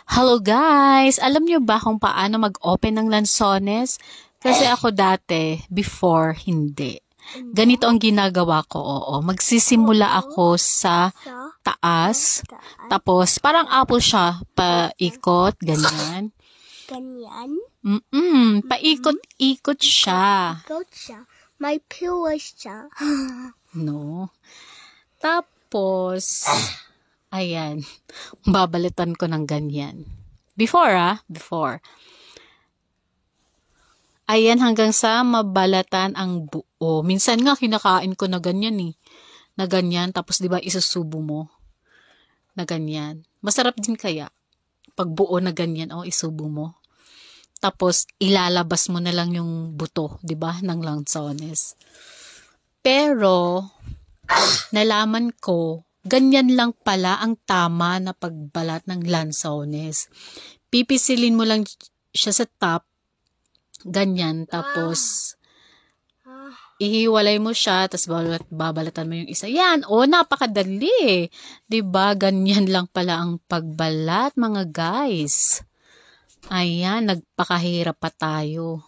Hello guys! Alam niyo ba kung paano mag-open ng lansones? Kasi ako dati, before, hindi. Ganito ang ginagawa ko, oo. Magsisimula ako sa taas. Tapos, parang apple siya. Paikot, ganyan. Ganyan? Paikot-ikot siya. Ikot siya. May pillow siya. No. Tapos, ayan. Babalitan ko ng ganyan. Before. Ayan, hanggang sa mabalatan ang buo. Minsan nga, kinakain ko na ganyan eh. Na ganyan, tapos di ba isusubo mo? Na ganyan. Masarap din kaya. Pag buo na ganyan, isubo mo. Tapos, ilalabas mo na lang yung buto, di ba, ng lansones. Pero, nalaman ko, ganyan lang pala ang tama na pagbalat ng lansones. Pipisilin mo lang siya sa top, ganyan, tapos ihiwalay mo siya, tapos babalatan mo yung isa. Yan, napakadali. Diba? Ganyan lang pala ang pagbalat, mga guys. Ayan, nagpakahirap pa tayo.